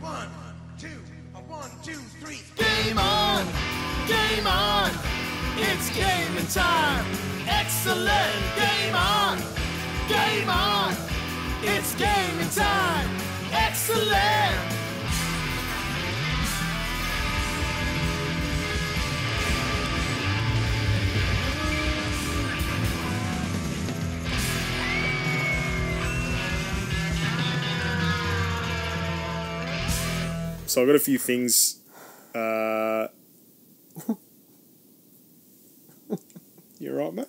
One, two, three. Game on! Game on! It's gaming time! Excellent! Game on! Game on! It's gaming time! Excellent! So I've got a few things. You alright, mate?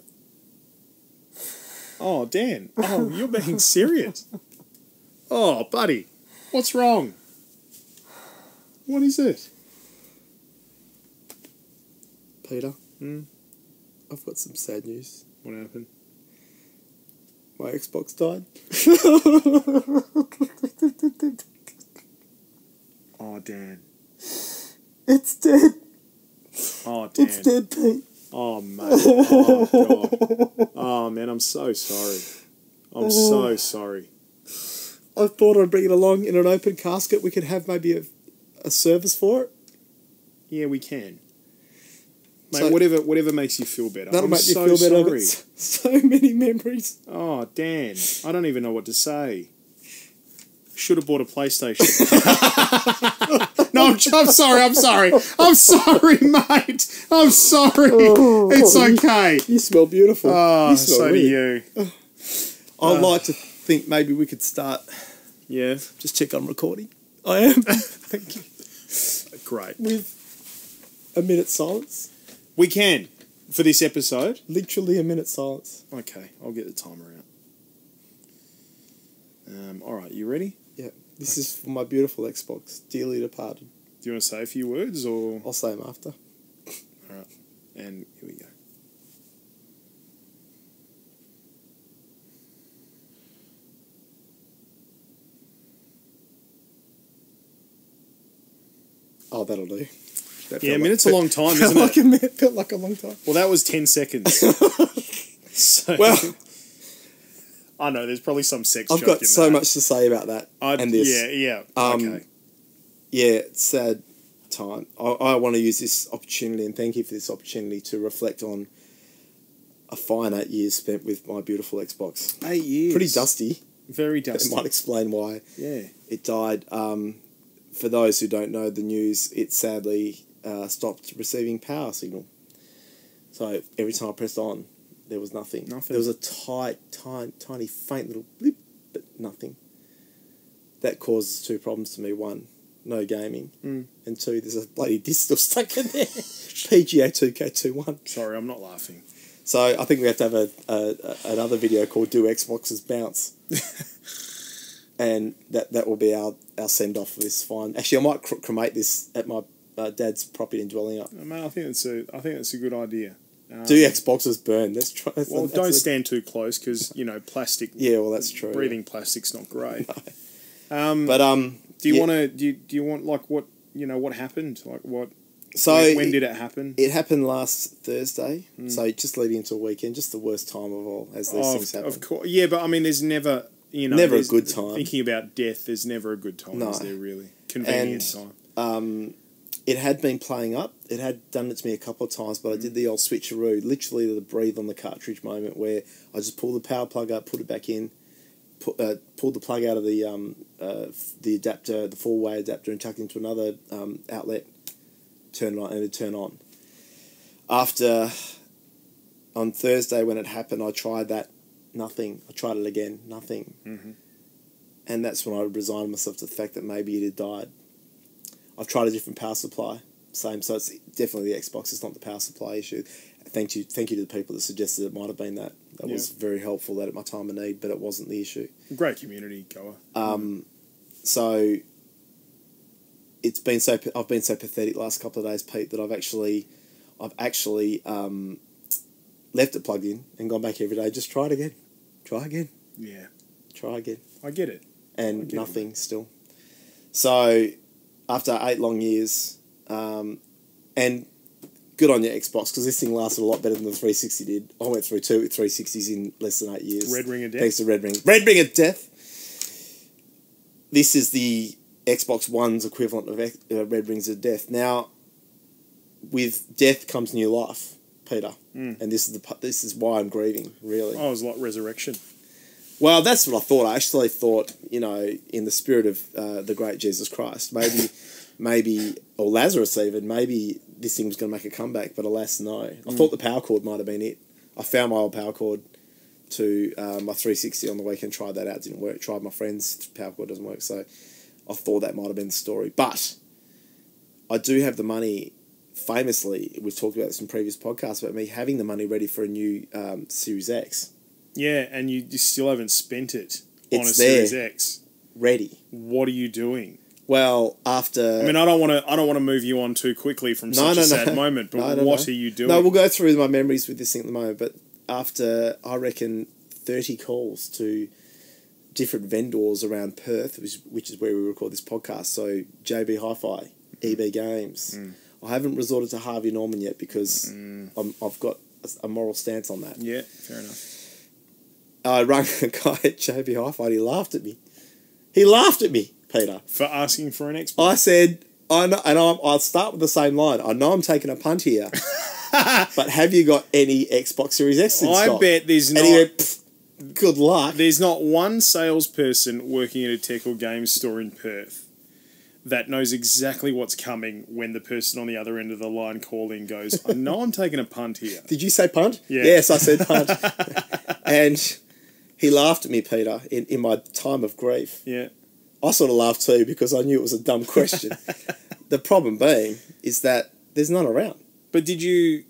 Oh, Dan. Oh, you're being serious. Oh, buddy. What's wrong? What is it? Peter, I've got some sad news. What happened? My Xbox died. Oh, Dan. It's dead. Oh, Dan. It's dead, Pete. Oh, mate. Oh, God. Oh, man, I'm so sorry. I'm so sorry. I thought I'd bring it along in an open casket. We could have maybe a service for it. Yeah, we can. Mate, So- whatever makes you feel better. That'll I'm make so you feel better. sorry. So many memories. Oh, Dan. I don't even know what to say. Should have bought a PlayStation. No, I'm sorry, I'm sorry, mate. I'm sorry. It's okay. You smell beautiful. Oh, you smell so do really- you. I'd like to think maybe we could start. Yeah, Just check I'm recording. I am. thank you. Great. With a minute silence. We can, for this episode. Literally a minute silence. Okay, I'll get the timer out. All right, you ready? Yeah. This is for my beautiful Xbox, dearly departed. Do you want to say a few words, or...? I'll say them after. All right, and here we go. Oh, that'll do. That Yeah, a felt minute's a long time, felt isn't like it? a minute. Felt like a long time. Well, that was 10 seconds. So, Well, I know, there's probably some sex I've joke got in so that. much to say about that and this. Yeah. Okay. Yeah, it's sad time. I want to use this opportunity, and thank you for this opportunity, to reflect on a fine 8 years spent with my beautiful Xbox. 8 years. Pretty dusty. Very It dusty. might explain why Yeah. it died. For those who don't know the news, it sadly stopped receiving power signal. So every time I pressed on, there was nothing. Nothing. There was a tiny, faint little blip, but nothing. That causes two problems to me. One, no gaming. And two, there's a bloody disc still stuck in there. PGA 2K21. Sorry, I'm not laughing. So I think we have to have another video called Do Xboxes Bounce. And that will be our send-off for this fine. Actually, I might cremate this at my dad's property in Dwelling Up. Man, I think that's a good idea. Do Xboxes burn? Let's try. Well, don't stand too close because plastic. Yeah, well, that's true. Breathing plastic's not great. No. But Do you yeah. want to? Do you want like what what happened? Like what? So when did it happen? It happened last Thursday. So just leading into a weekend, just the worst time of all, as these things happen. Of course, yeah, but I mean, there's never Never a there's- good time. Thinking about death, there's never a good time. No. Is there really? Convenient time. It had been playing up. It had done it to me a couple of times, but I did the old switcheroo, literally the breathe on the cartridge moment, where I just pulled the power plug up, put it back in, pulled the plug out of the adapter, the four-way adapter, and chucked it into another outlet, turned it on, and it'd turn on. After, on Thursday when it happened, I tried that, nothing. I tried it again, nothing. And that's when I resigned myself to the fact that maybe it had died. I've tried a different power supply, same. So it's definitely the Xbox. It's not the power supply issue. Thank you to the people that suggested it might have been that. That was very helpful. That at my time of need, but it wasn't the issue. Great community, GOA. So it's been so. I've been so pathetic last couple of days, Pete, that I've actually left it plugged in and gone back every day. Just try it again. Try again. Yeah, Try again. I get it. And nothing still. So after 8 long years, and good on your Xbox, because this thing lasted a lot better than the 360 did. I went through 2 360s in less than 8 years. Red Ring of Death. Thanks to Red Ring. Red Ring of Death. This is the Xbox One's equivalent of Red Rings of Death. Now, with death comes new life, Peter, and this is why I'm grieving. Really, Oh, it was like resurrection. well, that's what I thought. I actually thought, in the spirit of the great Jesus Christ, maybe, or Lazarus even, maybe this thing was going to make a comeback, but alas, no. I thought the power cord might have been it. I found my old power cord to my 360 on the weekend, tried that out, didn't work. Tried my friend's power cord, doesn't work, so I thought that might have been the story. But I do have the money. Famously, we've talked about this in previous podcasts about me having the money ready for a new Series X. Yeah, and you still haven't spent it on It's a Series there. X. Ready. What are you doing? Well, after... I mean, I don't want to move you on too quickly from such a sad moment, but what are you doing? No, we'll go through my memories with this thing at the moment, but after, I reckon, 30 calls to different vendors around Perth, which is where we record this podcast, so JB Hi-Fi, EB Games. I haven't resorted to Harvey Norman yet because I've got a moral stance on that. Yeah, fair enough. I rang a guy at JB Hi-Fi and he laughed at me. He laughed at me, Peter. For asking for an Xbox? I said, I'll start with the same line. I know I'm taking a punt here, but have you got any Xbox Series X in stock? I bet there's not... And he went, good luck. There's not one salesperson working at a tech or games store in Perth that knows exactly what's coming when the person on the other end of the line calling goes, I know I'm taking a punt here. Did you say punt? Yeah. Yes, I said punt. And he laughed at me, Peter, in my time of grief. Yeah. I sort of laughed too because I knew it was a dumb question. The problem being is that there's none around. But did you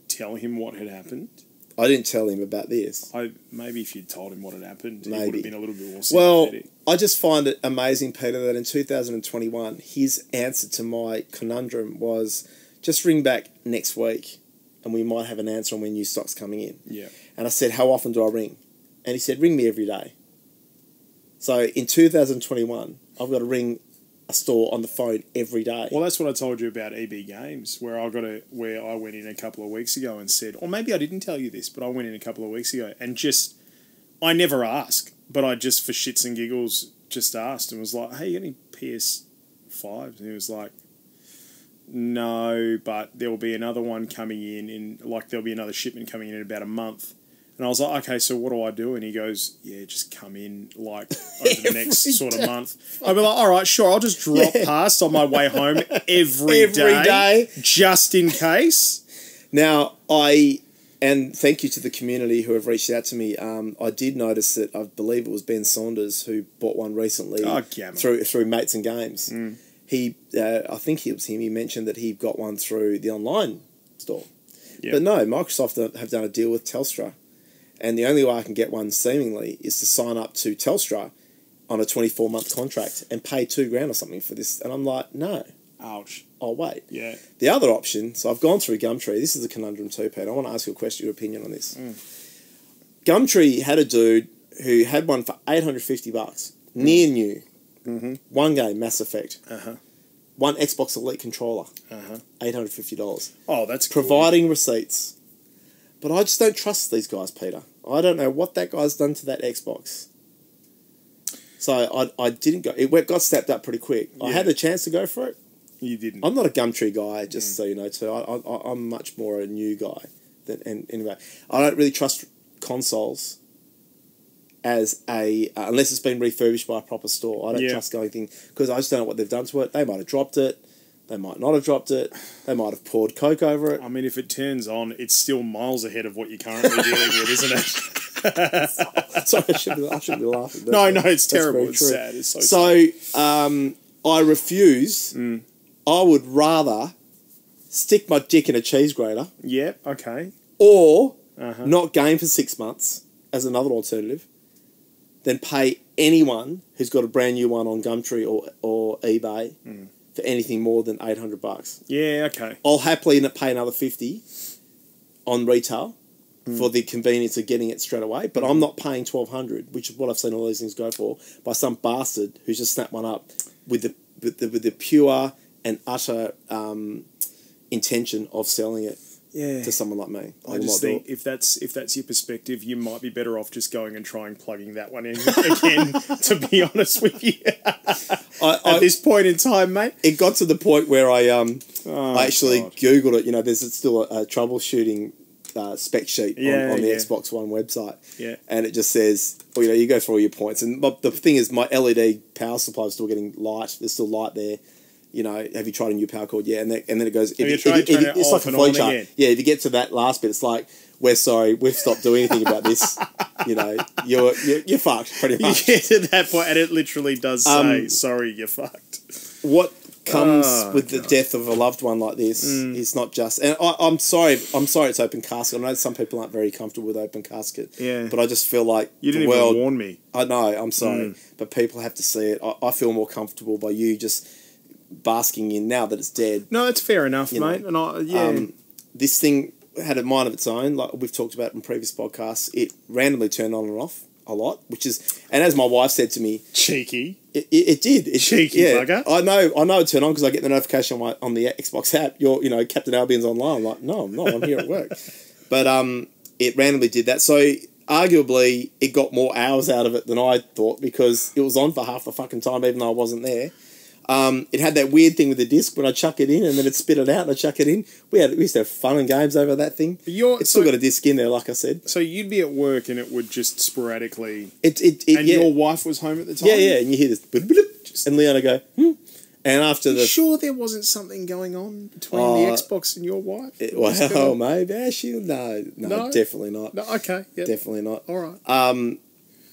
tell him what had happened? I didn't tell him about this. Maybe if you'd told him what had happened, Maybe. it would have been a little bit more Well, sympathetic. I just find it amazing, Peter, that in 2021, his answer to my conundrum was just ring back next week and we might have an answer on when new stock's coming in. Yeah. And I said, how often do I ring? And he said, ring me every day. So in 2021, I've got to ring a store on the phone every day. Well, that's what I told you about EB Games, where I went in a couple of weeks ago and said, or maybe I didn't tell you this, but I went in a couple of weeks ago and I never ask, but I just for shits and giggles just asked and was like, hey, you got any PS5s? And he was like, no, but there will be another one coming there'll be another shipment coming in about a month. And I was like, okay, so what do I do? And he goes, yeah, just come in over the next sort of month. I'd be like, all right, sure, I'll just drop past on my way home every day, just in case. Now, and thank you to the community who have reached out to me. I did notice that I believe it was Ben Saunders who bought one recently through Mates and Games. He, I think it was him. He mentioned that he got one through the online store. Yep. But no, Microsoft have done a deal with Telstra. And the only way I can get one, seemingly, is to sign up to Telstra on a 24-month contract and pay $2,000 or something for this. And I'm like, no. Ouch. I'll wait. Yeah. The other option, so I've gone through Gumtree. This is a conundrum too, Pete. I want to ask you a question, your opinion on this. Gumtree had a dude who had one for $850, near new. Mm-hmm. One game, Mass Effect. One Xbox Elite controller. $850. Oh, that's cool. Providing receipts. But I just don't trust these guys, Peter. I don't know what that guy's done to that Xbox. So I didn't go. It got snapped up pretty quick. Yeah. I had the chance to go for it. You didn't. I'm not a Gumtree guy, just so you know, too. I'm much more a new guy. Anyway, I don't really trust consoles as unless it's been refurbished by a proper store. I don't trust going things because I just don't know what they've done to it. They might have dropped it. They might not have dropped it. They might have poured Coke over it. I mean, if it turns on, it's still miles ahead of what you're currently dealing with, isn't it? Sorry, I shouldn't be laughing. No, it's terrible. It's sad. It's so I refuse. I would rather stick my dick in a cheese grater. Yeah, okay. Or not game for 6 months as another alternative, than pay anyone who's got a brand new one on Gumtree or eBay for anything more than $800. Yeah, okay. I'll happily pay another $50 on retail for the convenience of getting it straight away, but I'm not paying $1,200, which is what I've seen all these things go for, by some bastard who's just snapped one up with the pure and utter intention of selling it Yeah. to someone like me. I just think if that's your perspective, you might be better off just going and trying plugging that one in again. To be honest with you, at this point in time, mate, it got to the point where I actually Googled it. You know, there's still a troubleshooting spec sheet on the Xbox One website. Yeah, and it just says, well, you know, you go through all your points, and the thing is, my LED power supply is still getting light. There's still light there. You know, have you tried a new power cord? Yeah, and then it goes. It's like a flea chart. Again? Yeah, if you get to that last bit, it's like, we're sorry, we've stopped doing anything about this. You know, you're fucked, pretty much. You get to that point, and it literally does say, sorry, you're fucked. What comes with the death of a loved one like this is not just... And I'm sorry it's open casket. I know some people aren't very comfortable with open casket. Yeah. But I just feel like you didn't even warn me. I know, I'm sorry. But people have to see it. I feel more comfortable by you just basking in now that it's dead. No, that's fair enough, mate. And this thing had a mind of its own, like we've talked about in previous podcasts. It randomly turned on and off a lot, which is, and as my wife said to me, cheeky. It did. Cheeky bugger. I know it turned on because I get the notification on the Xbox app. Captain Albion's online. I'm like, no, I'm not. I'm here at work. But it randomly did that. So arguably, it got more hours out of it than I thought because it was on for half the fucking time, even though I wasn't there. It had that weird thing with the disc when I chuck it in and then it spit it out and I chuck it in. We used to have fun and games over that thing. It's still got a disc in there, like I said. So you'd be at work and it would just sporadically... And your wife was home at the time? Yeah, and you hear this... And Leona go, And after you sure there wasn't something going on between the Xbox and your wife? Well, maybe. No, definitely not. No, okay. Yep. Definitely not. All right.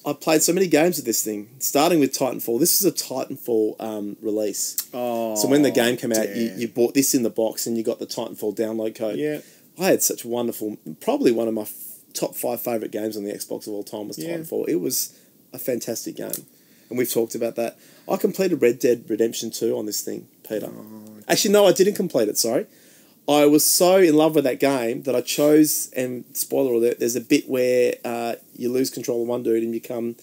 I played so many games with this thing, starting with Titanfall. This is a Titanfall release. Oh, so when the game came out, you bought this in the box and you got the Titanfall download code. Yeah. I had such wonderful... Probably one of my top 5 favourite games on the Xbox of all time was Titanfall. It was a fantastic game. And we've talked about that. I completed Red Dead Redemption 2 on this thing, Peter. Actually, no, I didn't complete it, sorry. I was so in love with that game that I chose, and spoiler alert, there's a bit where you lose control of one dude and become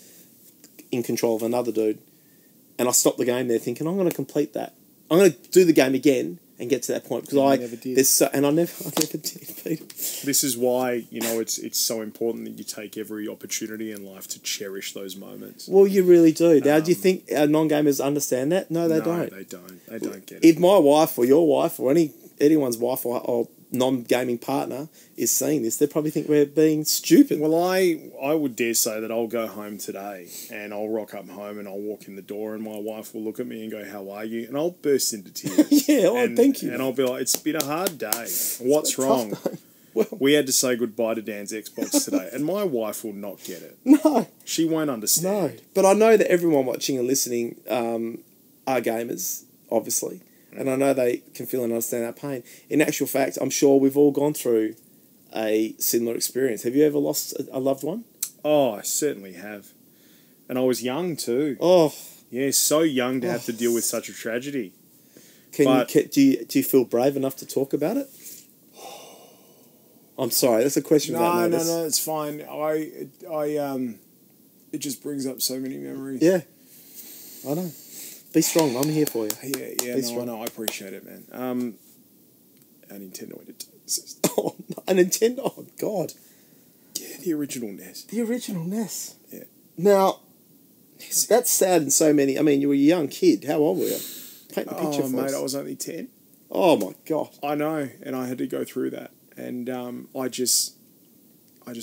in control of another dude. And I stopped the game there thinking, I'm going to complete that. I'm going to do the game again and get to that point because I never did. I never did, Peter. This is why, it's so important that you take every opportunity in life to cherish those moments. Well, you really do. Now, do you think our non-gamers understand that? No, they don't. They don't. They don't get it. If my wife or your wife or anyone's wife or non-gaming partner is seeing this, they probably think we're being stupid. Well, I would dare say that I'll go home today and I'll rock up home and I'll walk in the door and my wife will look at me and go, "How are you?" And I'll burst into tears. Thank you. And I'll be like, "It's been a hard day. What's wrong?" We had to say goodbye to Dan's Xbox today, and my wife will not get it. No. She won't understand. No. But I know that everyone watching and listening are gamers, obviously. And I know they can feel and understand our pain. In actual fact, I'm sure we've all gone through a similar experience. Have you ever lost a loved one? Oh, I certainly have. And I was young too. Oh. Yeah, so young to have to deal with such a tragedy. Do you feel brave enough to talk about it? I'm sorry, that's a question without notice. No, it's fine. It just brings up so many memories. Yeah, I know. Be strong. I'm here for you. Yeah. I know. I appreciate it, man. A Nintendo Entertainment. Oh, a Nintendo. Oh, God. Yeah, the original NES. The original NES. Yeah. Now, that's sad in so many. I mean, you were a young kid. How old were you? Paint the picture for us. Mate, I was only 10. Oh my God. I know, and I had to go through that, and I just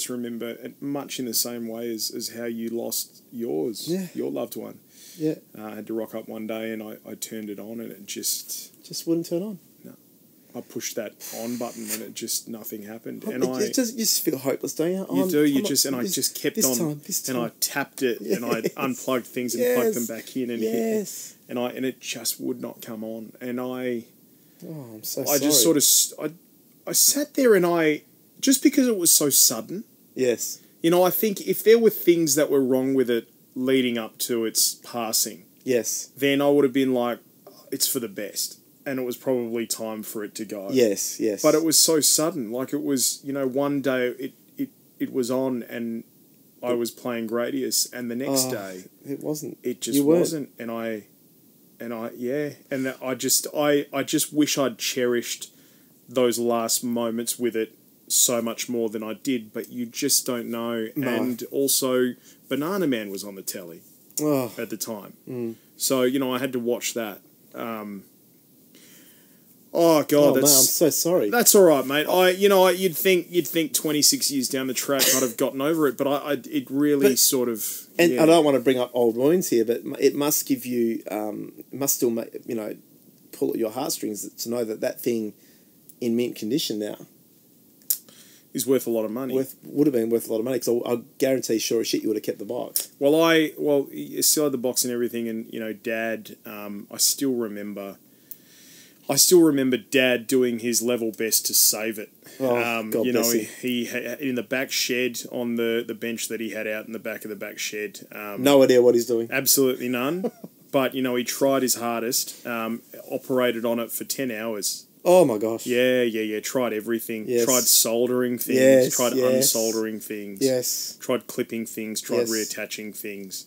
remember it much in the same way as how you lost yours, your loved one. Yeah. I had to rock up one day and I turned it on and it just wouldn't turn on. No. I pushed that on button and it just nothing happened. Oh, and you just feel hopeless, don't you? You do. I just kept on and I tapped it and I unplugged things and plugged them back in and hit and it just would not come on. And I'm so sorry. Just sort of I sat there and just because it was so sudden. Yes. I think if there were things that were wrong with it leading up to its passing, then I would have been like, it's for the best, and it was probably time for it to go. Yes. But it was so sudden. Like it was, one day it was on, and I was playing Gradius, and the next day it wasn't. It just wasn't, and I just wish I'd cherished those last moments with it so much more than I did, but you just don't know. No. And also, Banana Man was on the telly at the time. So, you know, I had to watch that. Oh God, man, I'm so sorry. That's all right, mate. You'd think 26 years down the track I'd have gotten over it, but it really sort of. And I don't want to bring up old wounds here, but it must give you, must still make, you know, pull at your heartstrings to know that thing in mint condition now is worth a lot of money. Would have been worth a lot of money, because I guarantee, sure as shit, you would have kept the box. Well, you still had the box and everything, and you know, Dad. I still remember Dad doing his level best to save it. God bless him. He in the back shed on the bench that he had out in the back of the back shed. No idea what he's doing. Absolutely none. But, you know, he tried his hardest, operated on it for 10 hours. Oh, my gosh. Yeah. Tried everything. Yes. Tried soldering things. Yes, Tried yes. unsoldering things. Yes. Tried clipping things. Tried Yes. reattaching things.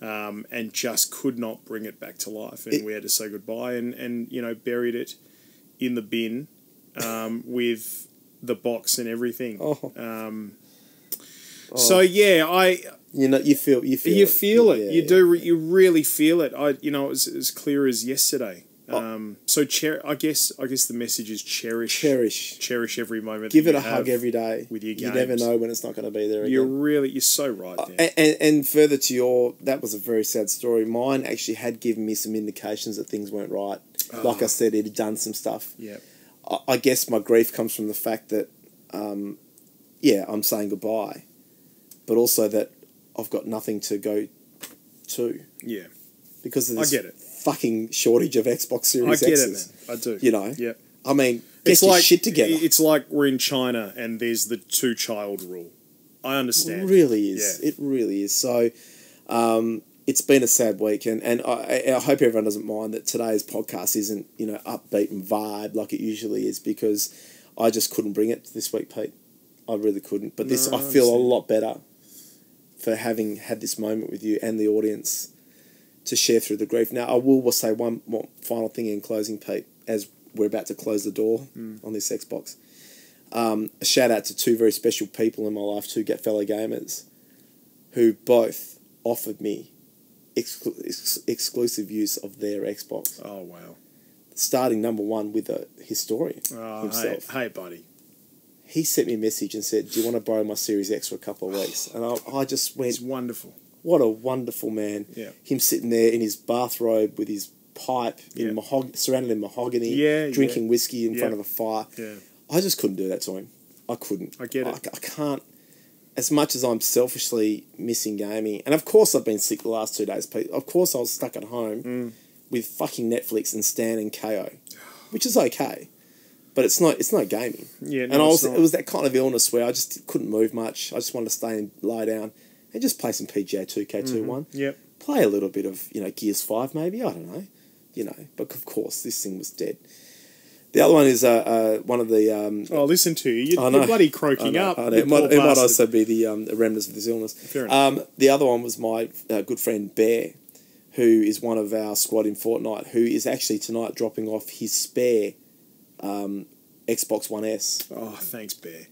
And just could not bring it back to life. And we had to say goodbye and, you know, buried it in the bin with the box and everything. So, yeah, You know, you feel you it. feel it. Yeah, You do. You really feel it. It was as clear as yesterday. So I guess the message is cherish every moment. Give it a hug every day. with your games. You never know when it's not going to be there again. You're so right there. And further to that was a very sad story. Mine actually had given me some indications that things weren't right. Like I said, it had done some stuff. Yeah. I guess my grief comes from the fact that, I'm saying goodbye, but also that I've got nothing to go to. Yeah. Because of this I get it. fucking shortage of Xbox Series I get X's. it, man. I do. You know? Yeah. I mean, get your shit together. It's like we're in China and there's the 2-child rule. I understand. It really is. Yeah. It really is. So, it's been a sad week, and I hope everyone doesn't mind that today's podcast isn't, you know, upbeat and vibe like it usually is, because I just couldn't bring it this week, Pete. I really couldn't. But I feel a lot better for having had this moment with you and the audience to share through the grief. Now, I will say one more final thing in closing, Pete, as we're about to close the door on this Xbox. A shout out to two very special people in my life, two fellow gamers, who both offered me exclusive use of their Xbox. Oh, wow. Starting number one with a historian himself. Hey, buddy. He sent me a message and said, do you want to borrow my Series X for a couple of weeks? And I just went... It's wonderful. What a wonderful man. Yeah. Him sitting there in his bathrobe with his pipe, surrounded in mahogany, drinking whiskey in front of a fire. Yeah. I just couldn't do that to him. I couldn't. I get it. I can't. As much as I'm selfishly missing gaming, and of course I've been sick the last 2 days, Pete. Of course I was stuck at home with fucking Netflix and Stan and KO, which is okay. But it's not gaming. Yeah, no, and it was that kind of illness where I just couldn't move much. I just wanted to stay and lie down and just play some PGA 2K21. Yep. Play a little bit of, you know, Gears 5 maybe, I don't know. You know, but of course this thing was dead. The other one is one of the... listen to you. You're bloody croaking up. It might also be the remnants of this illness. Fair enough. The other one was my good friend Bear, who is one of our squad in Fortnite, who is actually tonight dropping off his spare Xbox One S. Oh, thanks, Bear.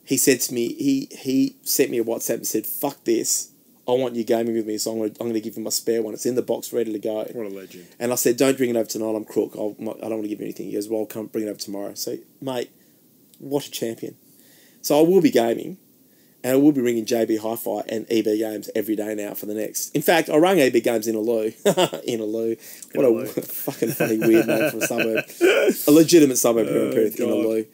He said to me, he sent me a WhatsApp and said, fuck this, I want you gaming with me, so I'm going to give you my spare one. It's in the box, ready to go. What a legend. And I said, don't bring it over tonight, I'm crook. I don't want to give you anything. He goes, well, I'll come bring it over tomorrow. So, mate, what a champion. So I will be gaming, and I will be ringing JB Hi-Fi and EB Games every day now for the next... In fact, I rang EB Games in Aloo. In Aloo. What a fucking funny weird name for a suburb. A legitimate suburb here in Perth, in Aloo.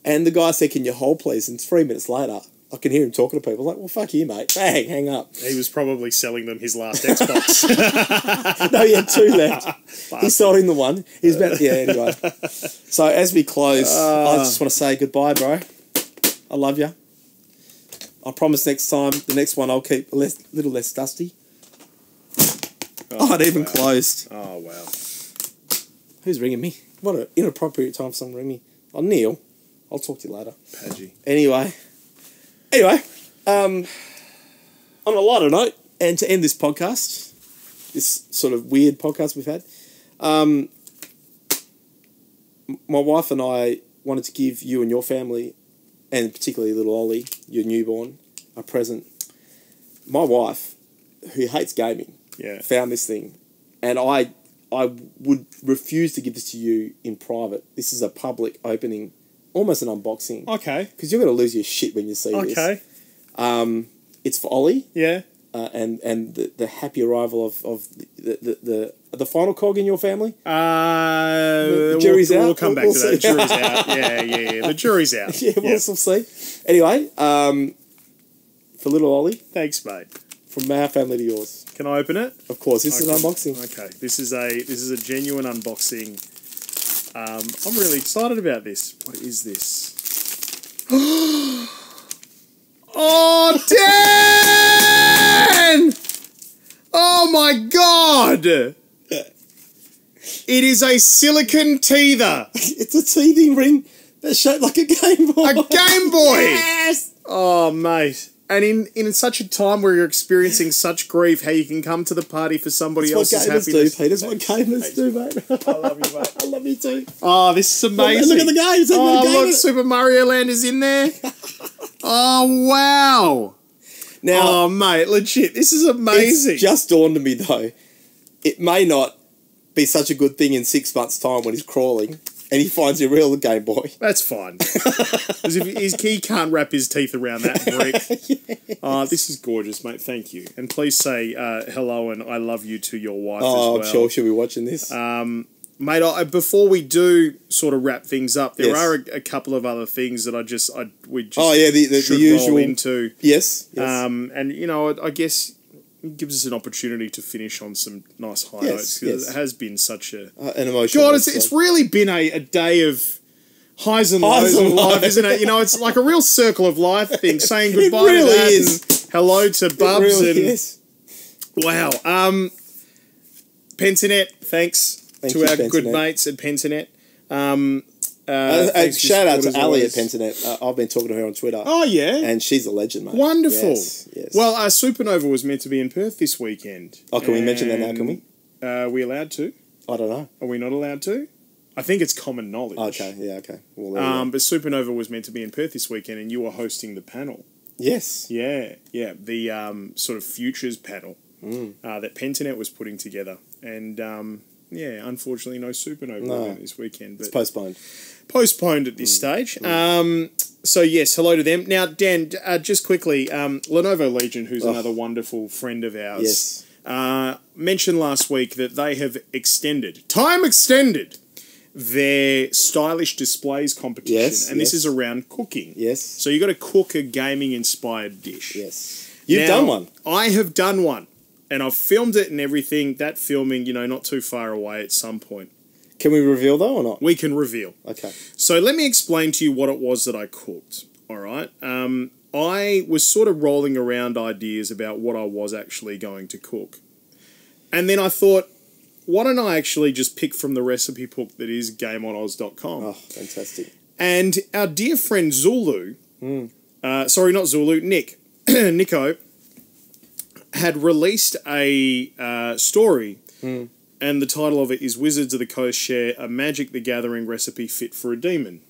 And the guy said, can you hold, please? And 3 minutes later, I can hear him talking to people. I was like, well, fuck you, mate. Bang, hang up. He was probably selling them his last Xbox. No, he had 2 left. He sold him the one. He's about... Yeah, anyway. So as we close, I just want to say goodbye, bro. I love you. I promise next time, the next one, I'll keep a little less dusty. It even closed. Oh, wow. Who's ringing me? What an inappropriate time for someone to ring me. Oh, Neil. I'll talk to you later. Padgy. Anyway, on a lighter note, and to end this podcast, this sort of weird podcast we've had, my wife and I wanted to give you and your family, and particularly little Ollie, your newborn, a present. My wife, who hates gaming, found this thing, and I would refuse to give this to you in private. This is a public opening, almost an unboxing. Okay. Because you're going to lose your shit when you see this. Okay. It's for Ollie. Yeah. And the happy arrival of the final cog in your family. The jury's out. We'll come back to that. The jury's out. Yeah. The jury's out. Yeah, we'll see. Anyway, for little Ollie. Thanks, mate. From our family to yours. Can I open it? Of course. This is an unboxing. Okay. This is a genuine unboxing. I'm really excited about this. What is this? Oh, Dan! Oh, my God! It is a silicon teether. It's a teething ring that's shaped like a Game Boy. A Game Boy! Yes! Oh, mate. And in such a time where you're experiencing such grief, how you can come to the party for somebody else's happiness. That's what gamers do, Peter. That's what gamers do, mate. I love you, mate. I love you too. Oh, this is amazing. Look at the games. Oh, look, Super Mario Land is in there. Oh, wow. Now, oh, mate, legit. This is amazing. It's just dawned on me, though, it may not be such a good thing in 6 months' time when he's crawling and he finds a real Game Boy. That's fine. Because he can't wrap his teeth around that brick. Yes. This is gorgeous, mate. Thank you. And please say hello and I love you to your wife as well. I'm sure she'll be watching this. Mate, before we do sort of wrap things up, there are a couple of other things that we should usual roll into. Yes. And, you know, I guess it gives us an opportunity to finish on some nice high notes, because it has been such an emotional. God, it's really been a day of highs and lows of life, isn't it? You know, it's like a real circle of life thing, saying goodbye really to that is. and hello to Bubs. Really and is. Wow. Pentanet, thanks to our good mates at Pentanet. Shout out to Ali at Pentanet. I've been talking to her on Twitter. Oh, yeah? And she's a legend, mate. Wonderful. Yes. Well, Supernova was meant to be in Perth this weekend. Oh, can we mention that now, can we? Are we allowed to? I don't know. Are we not allowed to? I think it's common knowledge. Okay, yeah, okay. Well, but Supernova was meant to be in Perth this weekend, and you were hosting the panel. Yes. Yeah. The sort of futures panel that Pentanet was putting together. And, unfortunately, no Supernova event this weekend. But it's postponed. Postponed at this stage. So, yes, hello to them. Now, Dan, just quickly, Lenovo Legion, who's another wonderful friend of ours, mentioned last week that they have extended their stylish displays competition. Yes, and this is around cooking. Yes. So you got to cook a gaming-inspired dish. Yes. You've done one. I have done one. And I've filmed it and everything. That filming, not too far away at some point. Can we reveal, though, or not? We can reveal. Okay. So let me explain to you what it was that I cooked. All right? I was sort of rolling around ideas about what I was actually going to cook. And then I thought, why don't I actually just pick from the recipe book that is GameOnOz.com? Oh, fantastic. And our dear friend Zulu, sorry, not Zulu, Nico, had released a story, and the title of it is Wizards of the Coast share a Magic the Gathering recipe fit for a demon.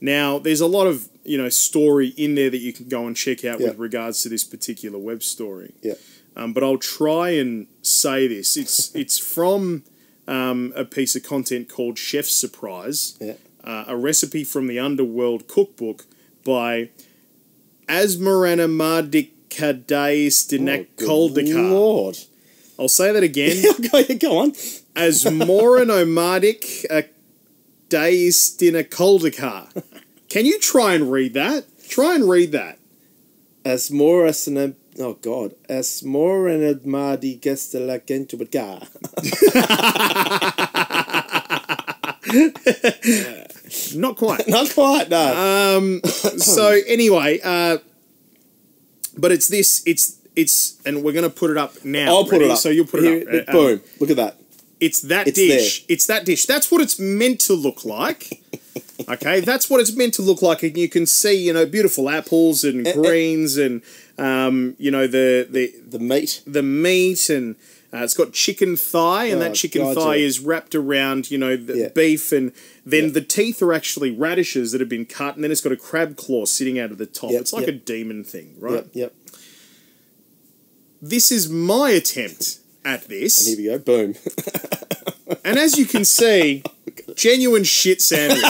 Now, there's a lot of, story in there that you can go and check out with regards to this particular web story. Yeah. But I'll try and say this. It's from a piece of content called Chef's Surprise, a recipe from the Underworld cookbook by Asmarana Mardikadaistinakkoldakar. Lord. I'll say that again. Go on. Asmoranomadik Daistinakkoldakar. Can you try and read that? Try and read that. Asmoranomadik Daistinakkoldakar. Not quite. Not quite, no. So anyway, but it's this. It's, and we're going to put it up now. I'll put it up. So you'll put it up. Boom! Look at that. It's that dish. It's that dish. That's what it's meant to look like. Okay, that's what it's meant to look like, and you can see, beautiful apples and greens, and the meat, and It's got chicken thigh, and that chicken thigh is wrapped around, you know, the beef, and then the teeth are actually radishes that have been cut, and then it's got a crab claw sitting out of the top. It's like a demon thing, right? Yep. This is my attempt at this. And here we go. Boom. And as you can see, genuine shit sandwich.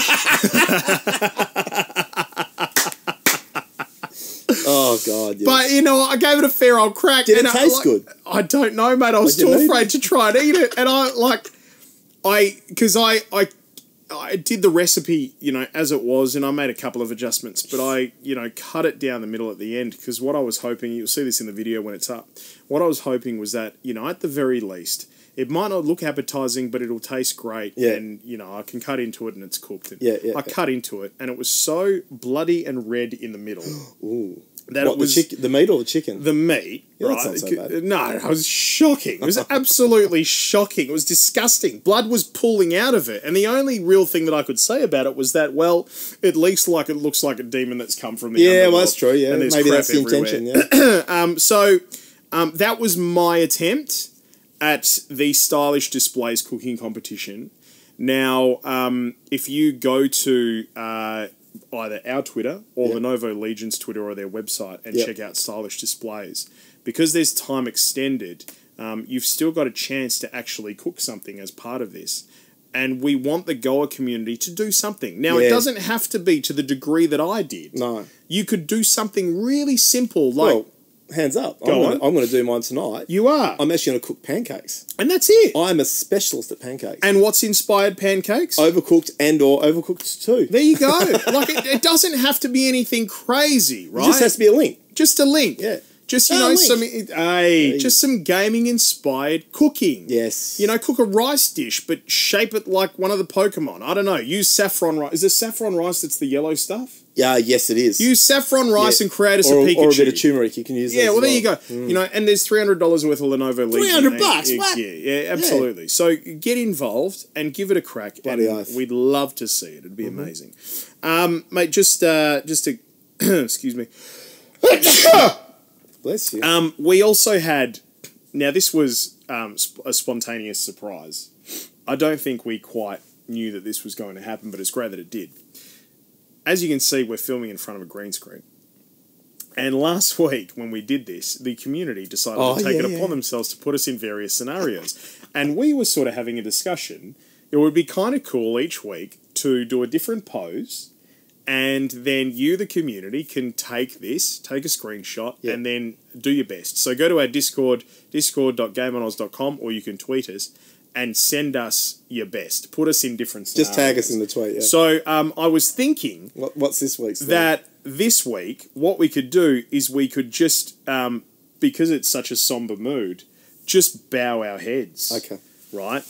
Oh, God, yes. But, you know, I gave it a fair old crack. Did it taste good? I don't know, mate. I was too afraid to try and eat it. And because I did the recipe, you know, as it was, and I made a couple of adjustments, but I, you know, cut it down the middle at the end, because what I was hoping, you'll see this in the video when it's up, what I was hoping was that, you know, at the very least, it might not look appetizing, but it'll taste great, and, you know, I can cut into it and it's cooked. And I cut into it, and it was so bloody and red in the middle. Ooh. That it was the meat or the chicken? The meat. Yeah, right? that's not so bad. No, it was shocking. It was absolutely shocking. It was disgusting. Blood was pooling out of it. And the only real thing that I could say about it was that, well, at least like it looks like a demon that's come from the underworld. Well, that's true, yeah. And maybe that's the intention, that was my attempt at the Stylish Displays cooking competition. Now, if you go to either our Twitter or the Novo Legion's Twitter or their website and check out Stylish Displays, because there's time extended, you've still got a chance to actually cook something as part of this. And we want the GOA community to do something. Now, it doesn't have to be to the degree that I did. No. You could do something really simple, like... Well, hands up. I'm going to do mine tonight. You are? I'm actually going to cook pancakes. And that's it. I'm a specialist at pancakes. And what's inspired pancakes? Overcooked and or overcooked too. There you go. Like, it doesn't have to be anything crazy, right? It just has to be a link. Just a link. Yeah. Just, you know, just some gaming-inspired cooking. Yes. You know, cook a rice dish, but shape it like one of the Pokemon. I don't know. Use saffron rice. Is it saffron rice that's the yellow stuff? Yeah, yes, it is. Use saffron rice and create us a Pikachu. Or a bit of turmeric. You can use that. Yeah, well, there you go. You know, and there's $300 worth of Lenovo Legion. $300? What? Yeah, absolutely. Yeah. So get involved and give it a crack. Bloody oath. We'd love to see it. It'd be amazing. Mate, just to... excuse me. Bless you. We also had... Now, this was a spontaneous surprise. I don't think we quite knew that this was going to happen, but it's great that it did. As you can see, we're filming in front of a green screen. And last week, when we did this, the community decided to take it upon themselves to put us in various scenarios. And we were sort of having a discussion. It would be kind of cool each week to do a different pose, and then you, the community, can take a screenshot, and then do your best. So go to our Discord, discord.gameonoz.com, or you can tweet us, and send us your best. Put us in different scenarios. Just tag us in the tweet, yeah. So I was thinking... What's this week's thing? That this week, what we could do is we could just, because it's such a somber mood, just bow our heads. Okay. Right?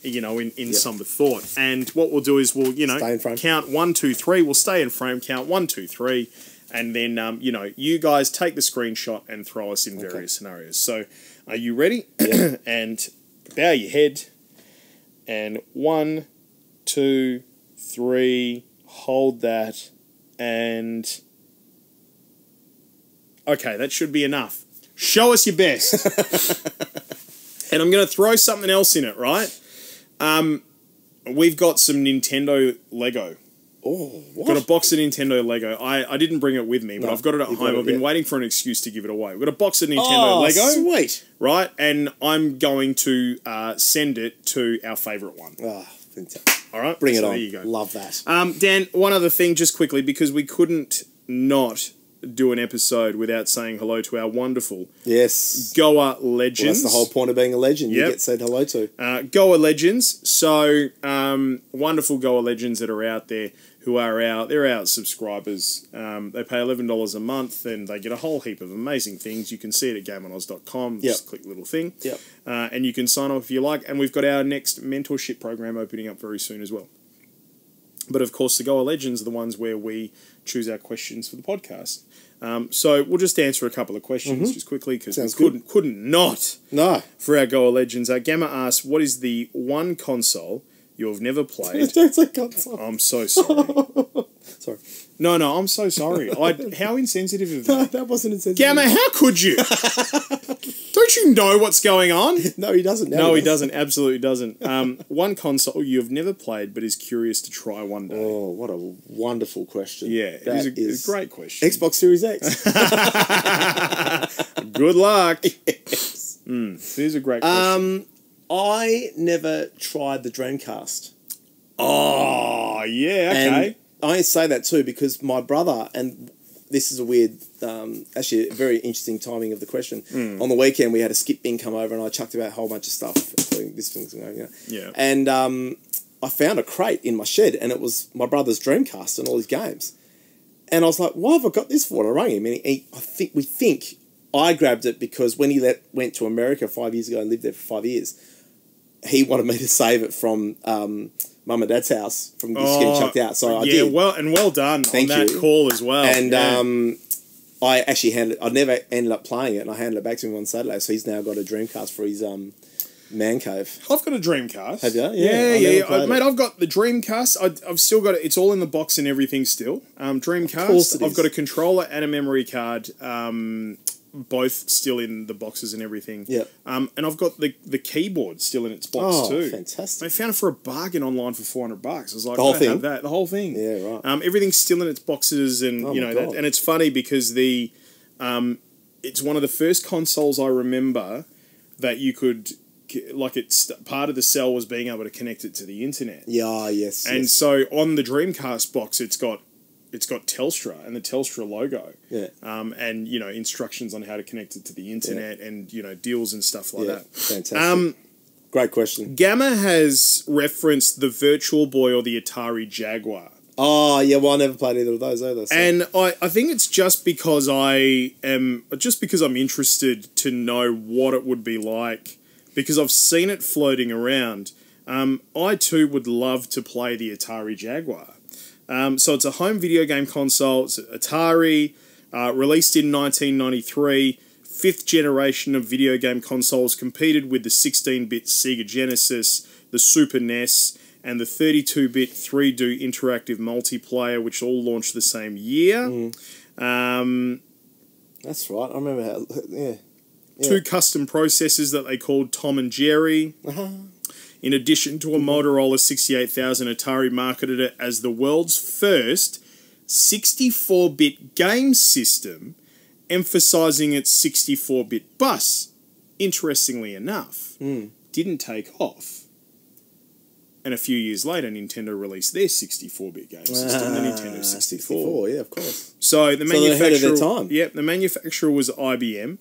You know, in somber thought. And what we'll do is we'll, you know, stay in frame. Count 1, 2, 3. We'll stay in frame, count 1, 2, 3. And then, you know, you guys take the screenshot and throw us in various scenarios. So, are you ready? Yeah. And... bow your head, and 1, 2, 3, hold that, and... Okay, that should be enough. Show us your best. And I'm going to throw something else in it, right? We've got some Nintendo Lego. Oh, what? Got a box of Nintendo Lego. I didn't bring it with me, but I've got it at home. I've been waiting for an excuse to give it away. We've got a box of Nintendo Lego. Sweet. Right? And I'm going to send it to our favourite one. Oh, fantastic. All right? Bring it on. There you go. Love that. Dan, one other thing just quickly, because we couldn't not do an episode without saying hello to our wonderful GOA legends. Well, that's the whole point of being a legend. You get said hello to. GOA legends. So, wonderful GOA legends that are out there who are our subscribers. They pay $11 a month and they get a whole heap of amazing things. You can see it at gameonoz.com. Just click the little thing. And you can sign up if you like. And we've got our next mentorship program opening up very soon as well. But of course, the GOA legends are the ones where we choose our questions for the podcast. So we'll just answer a couple of questions just quickly because we couldn't not. No. For our GOA legends. Gamma asks, what is the one console you've never played? Don't say console. I'm so sorry. Sorry. No, I'm so sorry. How insensitive of that? That wasn't insensitive. Gamma, how could you? Don't you know what's going on? No, he doesn't. No, he doesn't. Absolutely doesn't. One console you've never played but is curious to try one day. Oh, what a wonderful question. Yeah, it is a great question. Xbox Series X. Good luck. Yes. Here's a great question. I never tried the Dreamcast. Oh, yeah, okay. And I say that too because my brother, and this is a weird, actually a very interesting timing of the question. On the weekend, we had a skip bin come over and I chucked about a whole bunch of stuff, including this thing's going, you know. Yeah. And I found a crate in my shed and it was my brother's Dreamcast and all his games. And I was like, why have I got this for? And I rang him and we think I grabbed it because when he went to America 5 years ago and lived there for 5 years, he wanted me to save it from Mum and Dad's house from just getting chucked out. So I did. Well done on that call as well. And I actually I never ended up playing it, and I handed it back to him on Saturday. So he's now got a Dreamcast for his man cave. I've got a Dreamcast. Have you? Yeah. Mate, I've got the Dreamcast. I've still got it. It's all in the box and everything still. Dreamcast. Of course it is. I've got a controller and a memory card. Both still in the boxes and everything. Yeah. And I've got the keyboard still in its box too. Fantastic. I found it for a bargain online for $400. I was like, the whole thing? Have that. The whole thing. Yeah, right. Everything's still in its boxes and you know that, and it's funny because it's one of the first consoles I remember that you could it's part of the sell was being able to connect it to the internet. Yeah, yes. And so on the Dreamcast box it's got Telstra and the Telstra logo. Yeah. And, you know, instructions on how to connect it to the internet and, you know, deals and stuff like that. Fantastic. Great question. Gamma has referenced the Virtual Boy or the Atari Jaguar. Oh, yeah, well, I never played either of those either. So. And I think it's just because I'm interested to know what it would be like, because I've seen it floating around. I, too, would love to play the Atari Jaguar. So it's a home video game console. It's Atari, released in 1993. Fifth generation of video game consoles, competed with the 16-bit Sega Genesis, the Super NES, and the 32-bit 3D interactive multiplayer, which all launched the same year. That's right. I remember how... Yeah. Two custom processors that they called Tom and Jerry. In addition to a Motorola 68000, Atari marketed it as the world's first 64-bit game system, emphasizing its 64-bit bus. Interestingly enough, didn't take off. And a few years later, Nintendo released their 64-bit game system, the Nintendo 64. Yeah, of course. So the manufacturer, they're ahead of their time. Yep, the manufacturer was IBM.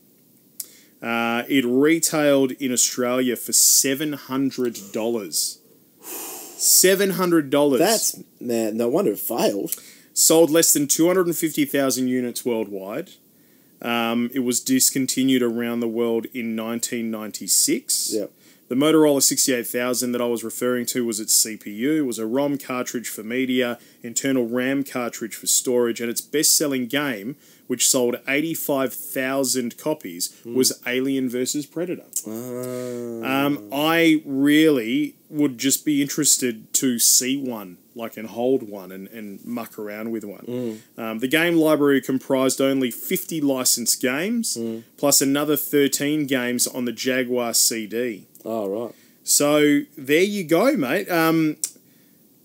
It retailed in Australia for $700. $700. That's, man, no wonder it failed. Sold less than 250,000 units worldwide. It was discontinued around the world in 1996. Yep. The Motorola 68000 that I was referring to was its CPU. It was a ROM cartridge for media, internal RAM cartridge for storage, and its best-selling game, which sold 85,000 copies, was Alien vs. Predator. I really would just be interested to see one, and hold one and muck around with one. The game library comprised only 50 licensed games, plus another 13 games on the Jaguar CD. Oh, right. So there you go, mate.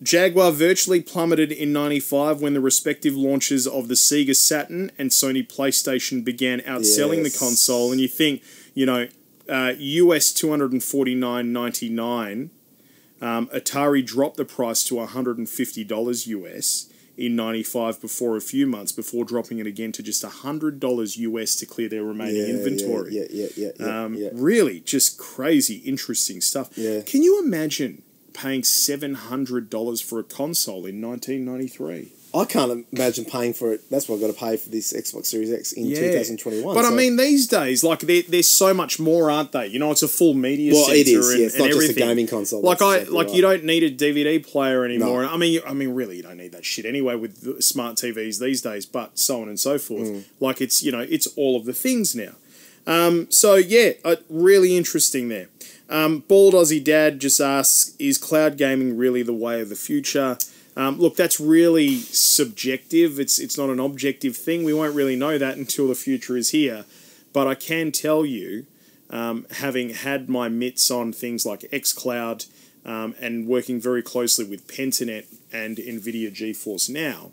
Jaguar virtually plummeted in 95 when the respective launches of the Sega Saturn and Sony PlayStation began outselling the console. And you think, you know, US $249.99, Atari dropped the price to $150 US in 95 before a few months, before dropping it again to just $100 US to clear their remaining inventory. Really, just crazy, interesting stuff. Yeah. Can you imagine paying $700 for a console in 1993? I can't imagine paying for it. That's what I've got to pay for this Xbox Series X in 2021. But I mean, these days, they're so much more, aren't they? You know, it's a full media center. Well, it is. Yeah, it's not everything. just a gaming console. You don't need a DVD player anymore. No. I mean, really, you don't need that shit anyway with smart TVs these days. But so on and so forth. It's it's all of the things now. Really interesting there. Bald Aussie Dad just asks, is cloud gaming really the way of the future? Look, that's really subjective. It's not an objective thing. We won't really know that until the future is here. But I can tell you, having had my mitts on things like xCloud and working very closely with Pentanet and NVIDIA GeForce Now,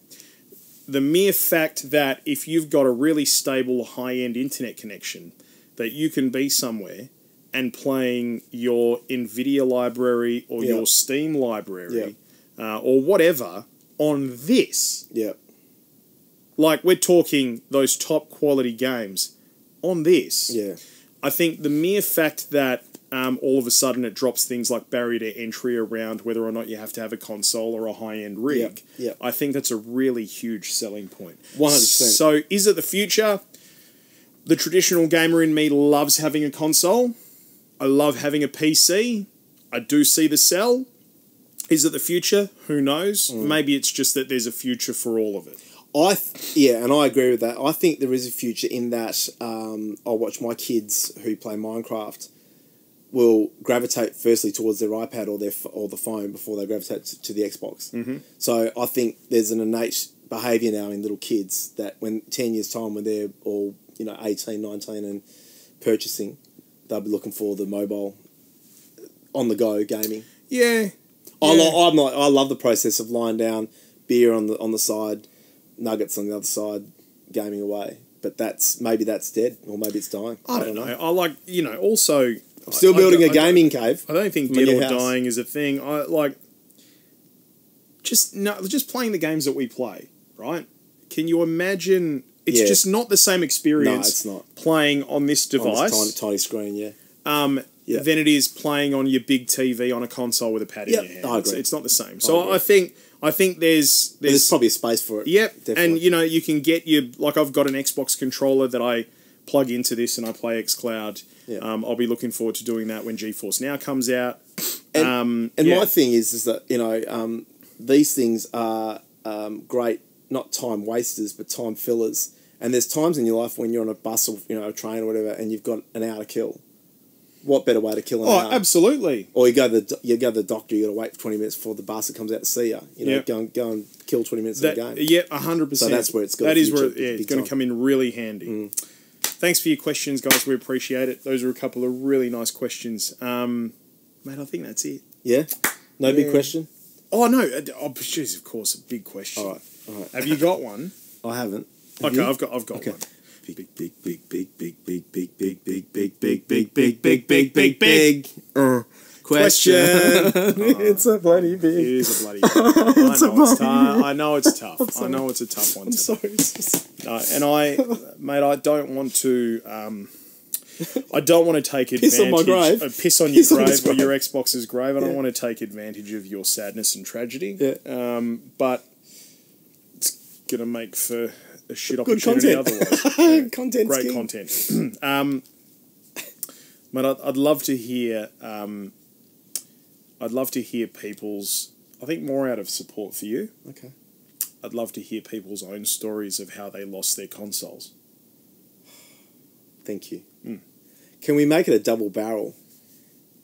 the mere fact that if you've got a really stable high-end internet connection, that you can be somewhere and playing your NVIDIA library or your Steam library or whatever on this. Yeah. Like, we're talking those top quality games on this. Yeah. I think the mere fact that all of a sudden it drops things like barrier to entry around whether or not you have to have a console or a high-end rig, I think that's a really huge selling point. 100%. So is it the future? The traditional gamer in me loves having a console. I love having a PC. I do see the sell. Is it the future? Who knows? Maybe it's just that there's a future for all of it. And I agree with that. I think there is a future in that I watch my kids who play Minecraft will gravitate firstly towards their iPad or the phone before they gravitate to the Xbox. Mm-hmm. So I think there's an innate behaviour now in little kids that when 10 years' time when they're all 18, 19 and purchasing, they'll be looking for the mobile on-the-go gaming. Yeah. I love the process of lying down, beer on the side, nuggets on the other side, gaming away. But maybe that's dead, or maybe it's dying. I don't know. I like, also... I'm still building a gaming cave. I don't think dead or dying is a thing. I like... Just playing the games that we play, right? Can you imagine... It's just not the same experience playing on this device. On this tiny screen, than it is playing on your big TV on a console with a pad in your hand. I agree. It's not the same. So I think there's probably a space for it. Yep. Definitely. And you can get I've got an Xbox controller that I plug into this and I play xCloud. Yeah. I'll be looking forward to doing that when GeForce Now comes out. And my thing is that these things are great, not time wasters, but time fillers. And there's times in your life when you're on a bus or a train or whatever, and you've got an hour to kill. What better way to kill an hour? Oh, absolutely. Or you go to the doctor, you got to wait for 20 minutes before the bus that comes out to see you. Go and kill 20 minutes of the game. Yeah, 100%. So that's where it's got. That is where it's going to come in really handy. Thanks for your questions, guys. We appreciate it. Those are a couple of really nice questions. Mate, I think that's it. Yeah? No big question? Oh, no. Jeez, of course, a big question. All right. Have you got one? I haven't. Okay, I've got one. Big question. It's a bloody big. It is a bloody big. I know it's tough. I know it's a tough one. I'm sorry. Mate, I don't want to. I don't want to take advantage. Piss on my grave. Piss on your grave or your Xbox's grave. I don't want to take advantage of your sadness and tragedy. Yeah. But it's gonna make for a shit opportunity otherwise. Content. Great content. But I'd love to hear. I'd love to hear people's. I think more out of support for you. Okay. I'd love to hear people's own stories of how they lost their consoles. Thank you. Can we make it a double barrel?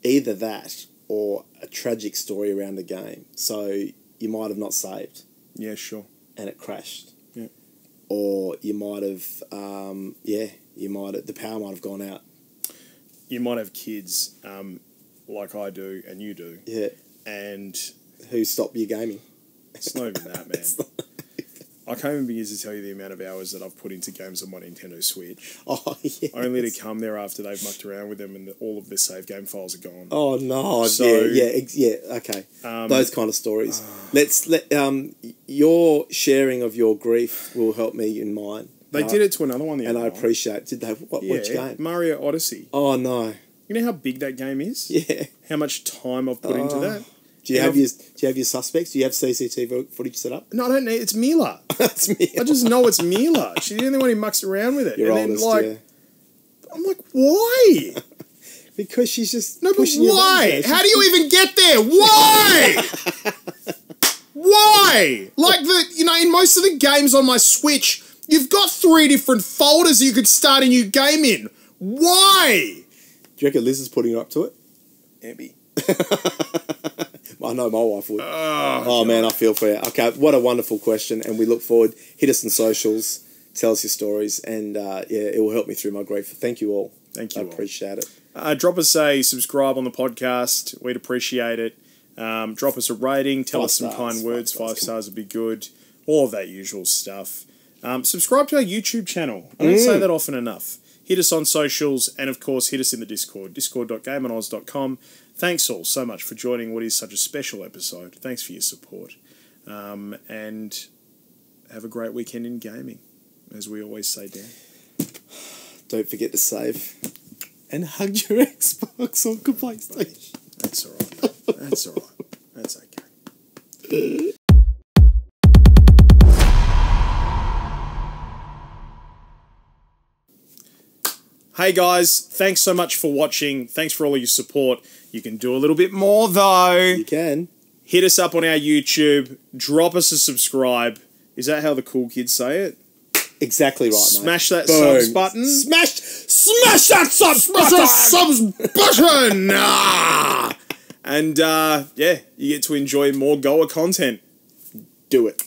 Either that or a tragic story around the game. So you might have not saved. Yeah, sure. And it crashed. Yeah. Or you might have, the power might have gone out. You might have kids like I do and you do. Yeah. And... Who stopped your gaming? It's not even that, man. I can't even begin to tell you the amount of hours that I've put into games on my Nintendo Switch. Oh, yes. Only to come there after they've mucked around with them and all of the save game files are gone. Oh, no. So, okay. Those kind of stories. Your sharing of your grief will help me in mine. They did it to another one the other night. And I appreciate it. Did they? Which game? Mario Odyssey. Oh, no. You know how big that game is? Yeah. How much time I've put into that? Do you have your suspects? Do you have CCTV footage set up? No, I don't need. It's Mila. It's Mila. I just know it's Mila. She's the only one who mucks around with it. Your and oldest, then, I'm like, why? Because she's just no, but why? How do you even get there? Why? Why? Like in most of the games on my Switch, you've got 3 different folders you could start a new game in. Why? Do you reckon Liz is putting her up to it? Maybe. I know my wife would. Oh man, I feel for you. Okay, what a wonderful question, and we look forward. Hit us on socials, tell us your stories, and it will help me through my grief. Thank you all. Thank you. I appreciate it. Drop us a subscribe on the podcast. We'd appreciate it. Drop us a rating. Tell us some kind words. 5 stars would be good. All of that usual stuff. Subscribe to our YouTube channel. I don't say that often enough. Hit us on socials, and of course, hit us in the Discord, discord.gameonoz.com. Thanks all so much for joining what is such a special episode. Thanks for your support. And have a great weekend in gaming, as we always say, Dan. Don't forget to save. And hug your Xbox or PlayStation. That's all right. That's all right. That's okay. Hey guys, thanks so much for watching. Thanks for all of your support. You can do a little bit more though. You can. Hit us up on our YouTube. Drop us a subscribe. Is that how the cool kids say it? Exactly right, Smash mate. that subs button. Smash that subs button! And you get to enjoy more GOA content. Do it.